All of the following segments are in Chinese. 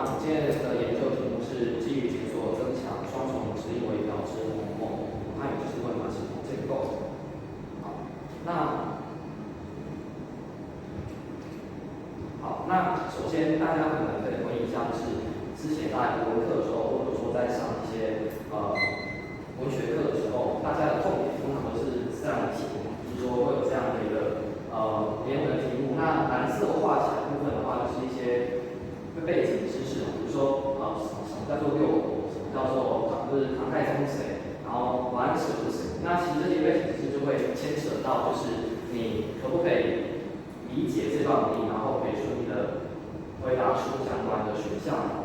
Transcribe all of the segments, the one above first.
我们今天的研究题目是基于解锁增强双重指令微调之鸿蒙汉语知识问答系统建构。好，那首先大家可能可以回忆一下，就是之前在国文课的时候，或者说在上一些文学课的时候，大家的重点通常都是自然题，就是说会有这样的一个连文的题目。那蓝色画起来部分的话，就是一些背景知识，比如说什么叫做六国，什么叫做就是唐太宗是谁，然后王安石是谁。那其实这些背景知识就会牵扯到，就是你可不可以理解这段文意，然后可以顺利的回答出相关的选项。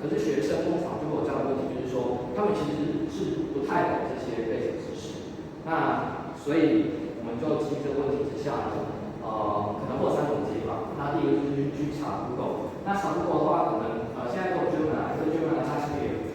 可是学生通常就会有这样的问题，就是说他们其实是不太懂这些背景知识。那所以我们就基于这个问题之下呢，可能会有3种解法。那第一个就是去查 Google。那查 Google 的话，可能现在都有 Gemini，这个 Gemini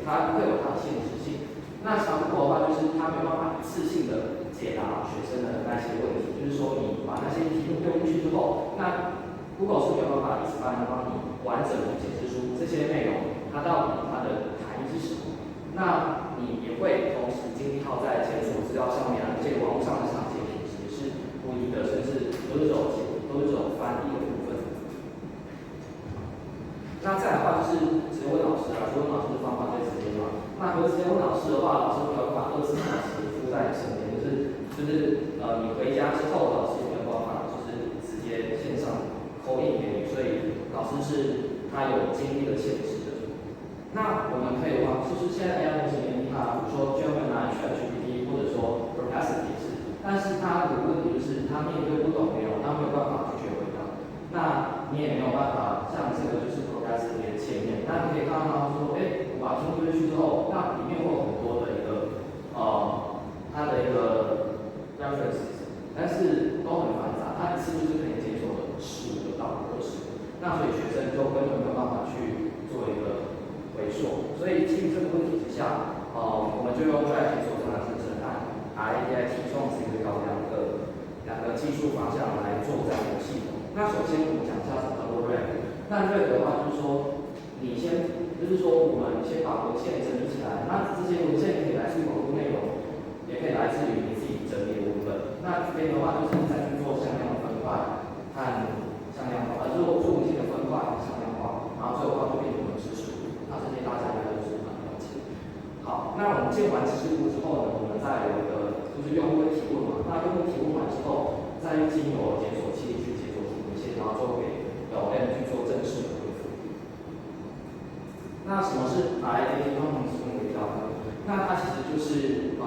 它会有它的限制性。那查 Google 的话，就是它没有办法一次性的解答学生的那些问题，就是说你把那些题目丢进去之后，那 Google 是没有办法一时半会帮你完整的解释出这些内容它到底它的含义是什么。那你也会同时经历到在检索资料上面这个网络上的详解品质也是不一的，甚至都是这种翻译的部分。那再来的话就是直接问老师啊，直接问老师的方法最直接嘛。那如果直接问老师的话，老师没有办法24小时附在你身边，就是你回家之后，老师也没有办法就是直接线上call in给你，所以老师是他有精力的限制的。那我们可以的话，就是现在 AI 模型很厉害，比如说 Gemini、ChatGPT 或者说 Perplexity 但是它有个问题就是它面对不懂内容，它没有办法拒绝回答。那你也没有办法像这个就是 Perplexity 的界面，那你可以看到它说，我把题目丢进去之后，那里面会有很多的一个它的一个 references， 但是都很繁杂，它一次就是可以解锁了15个到20个，那所以学生就根本没有办法去做一个回溯。所以基于这个问题之下，我们就用在解锁增强生成和 RAIT 创新这两个技术方向来做这样的系统。那首先我们讲一下什么叫做 RAG。那 RAG 的话就是说，我们先把文献整理起来，那这些文献可以来自于网络内容，也可以来自于你自己整理的文本。那这边的话就是再去做向量的分块和向量化，做文献的分块和向量化，然后最后的话就变成知识库。那这些大家应该都是很了解。好，那我们建完知识库之后呢，我们再有一个就是用户的提问嘛。那用户提问完之后，再经由检索器去解锁出文献，然后就给LLM去做正式的回复。那什么是 RAIT 双重指令微调呢？那它其实就是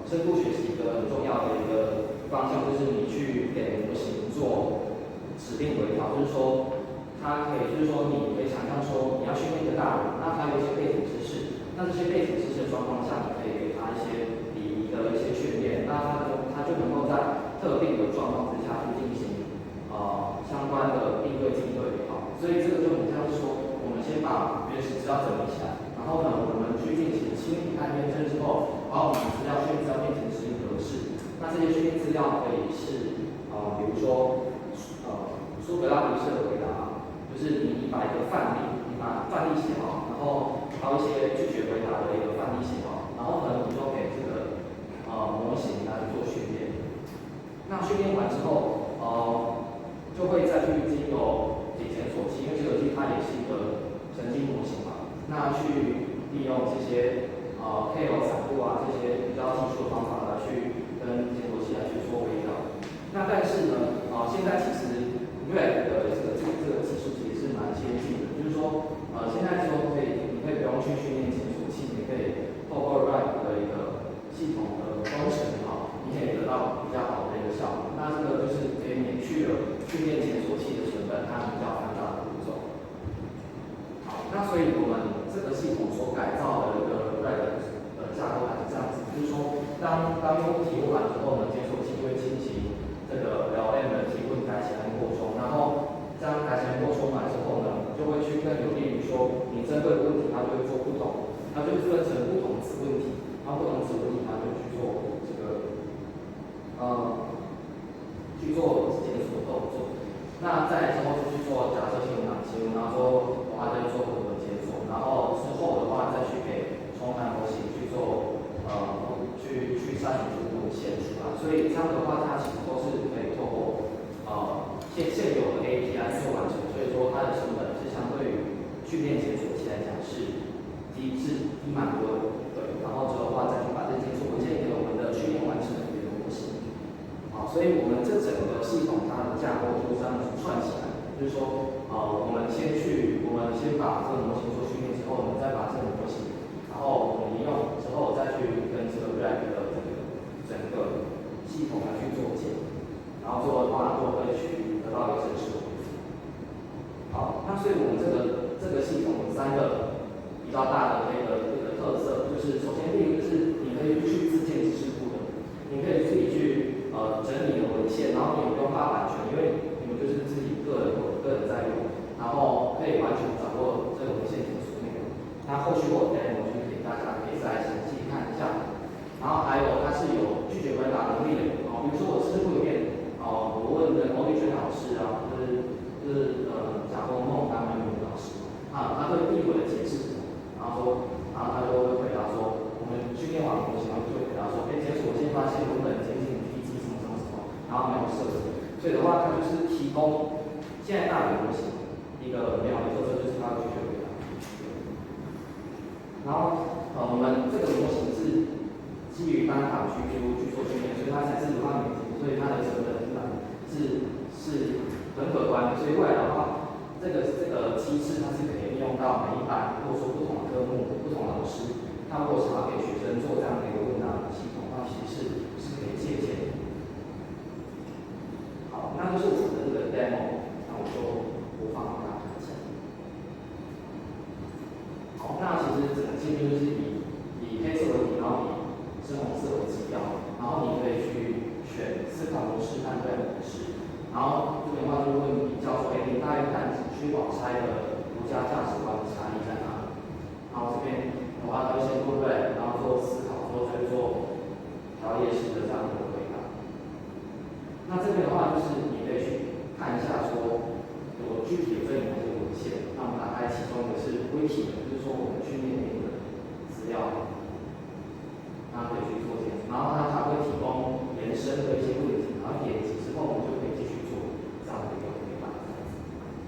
深度学习一个很重要的一个方向，就是你去给模型做指令微调，就是说它可以，就是说你可以想象说你要训练一个大人，那它有一些背景知识，那这些背景知识的双方向，你可以给它一些礼仪的一些训练，那它就能够在特定的状况之下去进行相关的应对进退也好。所以这个就很像是说，我们先把原始资料整理起来，然后呢，我们去进行清理和验证之后，把我们的资料训练资料变成指令格式。那这些训练资料可以是比如说苏格拉底式的回答，就是你把一个范例，你把范例写好，然后还有一些拒绝回答的一个范例写好，然后呢，你就给这个模型来做训练。那训练完之后，就会再去经由检索器，因为检索器它也是一个神经模型嘛，那去利用这些KL 散布这些比较技术的方法来去跟检索器来去做微调。那但是呢，现在其实 RAG 的这个技术其实是蛮先进的，就是说现在说你可以不用去训练检索器，你可以透过 RAG 的一个系统的工程也好，你可以得到比较好的一个效果。那这个就是可以免去了训练检索器的成本和比较繁杂的步骤。好，那所以我们这个系统所改造的一个 RAG 的架构还是这样子，就是说当用户提问完之后呢，检索器会进行这个 LLM 的提问改写和扩充，然后将改写和扩充完之后呢，就会去更有利于说你针对的问题，它就会做不同，它就分成不同子问题，然后不同子问题它就去做这个去做检索动作。那再之后就去做假设性问答，出，然后之后的话再去做混合检索，然后之后的话再去给重返模型去做去筛选出路线出来。所以这样的话，它其实都是可以透过现有的 API 做完成，所以说它的成本是相对于训练检索器来讲是低蛮多的，对。然后之后的话再去把这些检索文件给我们的训练完成的一个模型。好，所以我们这整个系统它的架构就这样子串起来，就是说，我们先把这个模型做训练之后，我们再把这个模型，然后我们应用之后再去跟这个 RAG 的整个系统来去做解，然后最后的话就会去得到一个正式的回复。好，那所以我们这个系统有3个比较大的一个特色，就是首先第一个就是你可以去自建知识库的，你可以自己去整理你的文献，然后你也不用怕版权，因为你们就是自己个人在用，然后可以完全掌握这个文献检索内容。那后续我 demo 就是给大家可以再详细看一下。然后还有它是有拒绝回答能力的，比如说我知识库里面我问的欧丽娟老师啊，就是贾公梦他们老师啊，他对递回的解释什么，然后他就会回答说，我们训练完模型，然后就会回答说，检索我先发现文本接近 PT 什么什么什么，然后没有设置，所以的话，它就是提供现在大语模型一个美好的特色，就是它的拒绝回答。然后我们这个模型是基于单卡 GPU 去做训练，所以它才是5万美金，所以它的成本是很可观的。所以未来的话，这个机制它是可以应用到每一班，或者说不同的科目、不同的老师，他如果想要给学生做这样的一个问答系统的话，其实是可以借鉴的。好，那就是我们的这个 demo， 那我就播放给大家看一下。好，那其实整个界面就是以黑色为底，然后以深红色为基调，然后你可以去选思考模式和对模式，然后这边的话就会比较说，你大约看区网拆的儒家价值观的差异在哪里？然后这边的话，它会先做对，然后做思考，之后再做条列式的这样的一个回答。那这边的话，就是你可以去看一下说，有具体的这里面这个文献，那我们打开其中一个是 Wiki 的，就是说我们训练内容的资料。大家可以去做这样，然后它会提供延伸的一些问题，然后点击之后我们就可以继续做这样的一个回答。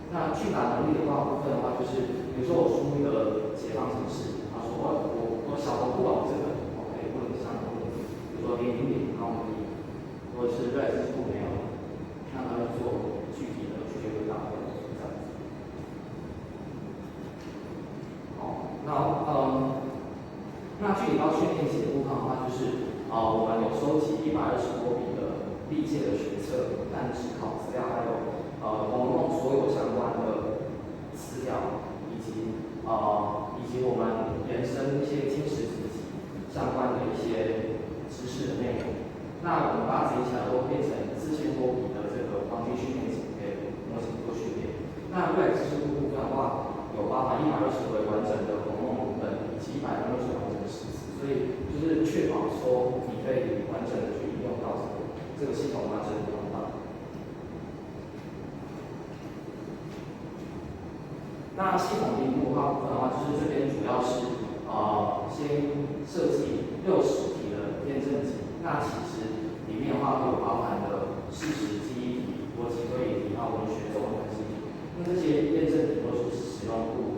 那去答能力的部分的话，就是比如说我输入一个解放程式，他说我小头不懂这个，我可以问相同问题，比如说000，然后我们可以，或者是 REST 是不没有，那它就做具体的拒绝回答这样子。好，那具体到训练集的部分的话，就是我们有收集120多笔的历届的学测、但职考资料，还有某所有相关的资料，以及我们延伸一些金石子集相关的一些知识的内容。那我们把它集起来都变成4000多笔的这个黄金训练集给模型做训练。那RAG知识库部分的话，有包含120回完整的孔孟文本，以及160完整的诗词，所以就是确保说你可以完整的去应用到这个系统完整的用到。那系统评估的话，就是这边主要是先设计60题的验证题，那其实里面的话都有包含了事实、记忆题、逻辑推理题、文学、中文分析题。那这些验证题都是使用布摩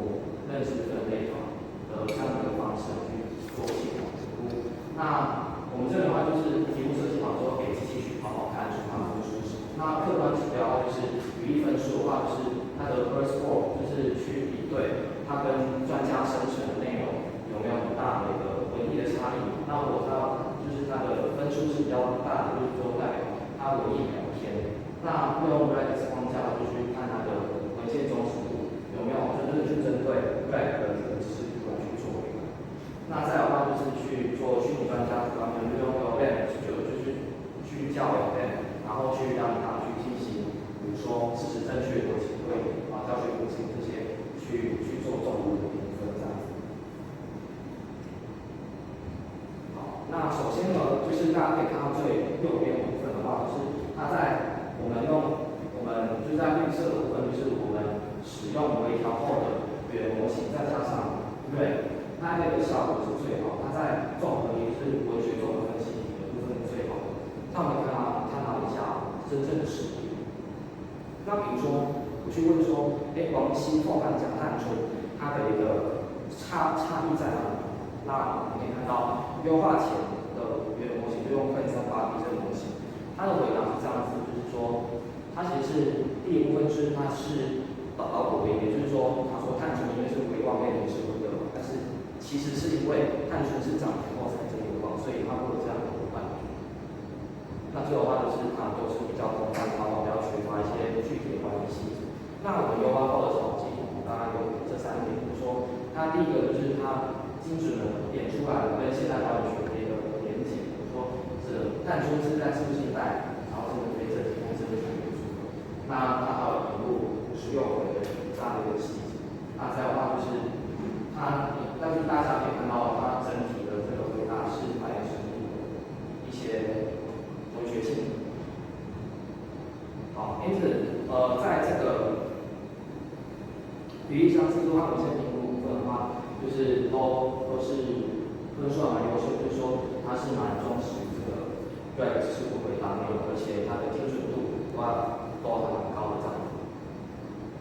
认知分类法的这样的一个方式去做系统评估。那我们这边的话就是题目设计好之后给机器去跑跑看，去看分数是什么。那客观指标就是语义分数的话，就是它的 first score， 就是去比对它跟专家生成的内容有没有很大的一个文艺的差异。那如果它就是它的分数是比较大的，就是说代表它文艺比较偏。那用 RAG 框架就去看它的文献忠实度有没有真正去针对 RAG 的这个知识图来去做回答。那再有的话就是去做虚拟专家图，然后就用 LLM 就是去教 LLM， 然后去让它去进行，比如说事实正确、逻辑推理教学模型这些去做重度的评分这样子。好，那首先呢，就是大家可以看到最右边部分的话，就是它在我们就是在绿色的部分，就是我们使用微调后的语言模型，再加上 Ray， 那个效果是最好。它在综合也是文学综合分析的部分是最好的。那我们探讨一下真正的实例。那比如说，我去问说，王熙凤和蒋探春，它的一个差异在哪里？那我们可以看到，优化前的语言模型就用分散八 B 这个模型，它的回答是这样子，就是说，它其实是第一部分是它是导果为，也就是说，他说探春因为是回望被人是不的，但是其实是因为探春是长天后才真回望，所以他会有这样的回答。那最后的话就是它都是比较空泛，然后比较缺乏一些具体的关系细节。那我们优化后的小系统大概有这3点，就是说，它第一个就是它精准的点出来了跟现代表演学的一个连结，比如说是探春是在是不是现代，然后是不是非正题，是不是全元素。那它还有一路56回的这样的一个细节。那再的话就是它，但是大家可以看到它整体的这个回答是蛮有深度的一些文学性。好，因此在这个语义上制度和文献评估部分的话，就是都是分数还蛮优秀，就是说它是蛮重视这个对知识的回答内容，而且它的精准度都还蛮高的这样子。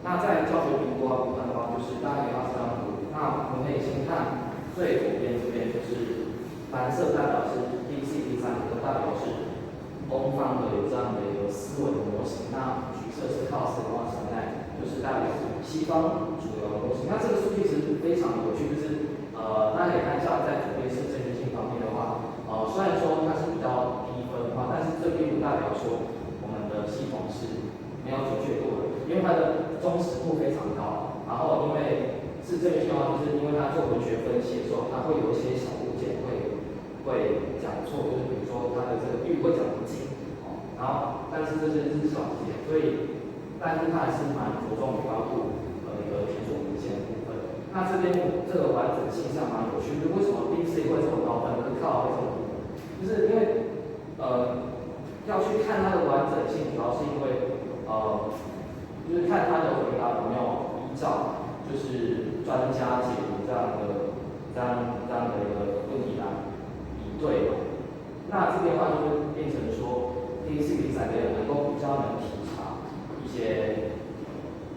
那在教学评估部分的话，就是大家可以看这张图，那我们可以先看最左边这边，就是蓝色代表是 DC、D3，这代表是东方的有这样的一个思维的模型，那橘色是靠斯的话，现在就是代表西方主流的模型。那这个数据其实非常有趣，就是大家可以看一下，在准备式正确性方面的话，虽然说它是比较低分的话，但是这并不代表说我们的系统是没有准确度的，因为它的忠实度非常高。然后因为是正确性的话，就是因为它做文学分析的时候，它会有一些小物件会讲错，就是比如说它的这个玉会讲不进，然后但是这是小节，所以但是它还是蛮着重于高度一个填充文献的部分。那这边这个完整性上蛮有趣，就是为什么 DC 会这么高分，可靠会这么低分？就是因为要去看它的完整性，主要是因为就是看它的回答有没有依照就是专家解读这样的一个问题来比对。那这边的话就会变成说 DC、D3的能够比较能体察一些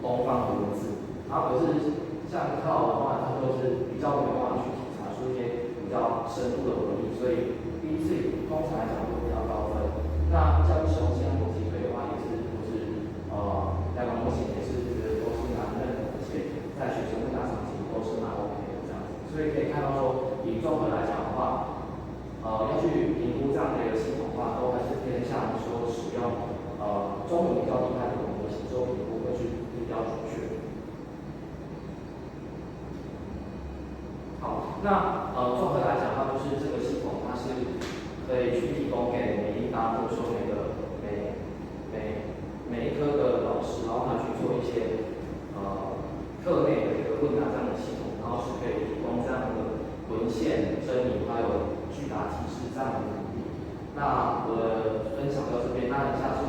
东方的文字，然后可是像靠的话，它就是比较没办法去体察出一些比较深度的文意，所以 DC 通常来讲会比较高分。那像雄性和鸡腿的话，也是两个模型也是觉得都是蛮认同，而且在学生问答上其实都是蛮 OK 的这样子。所以可以看到说，以综合来讲的话，要去评估这样的一个系统的话，都还是偏向说使用中文比较厉害的模型做评估会去比较准确。好，那综合来讲的话，就是这个系统它是可以去提供给每一班或者说每一科的老师，然后他去做一些课内的一个问答这样的系统，然后是可以提供这样的文献整理还有句答提示这样的能力。那我的分享到这边，那以下是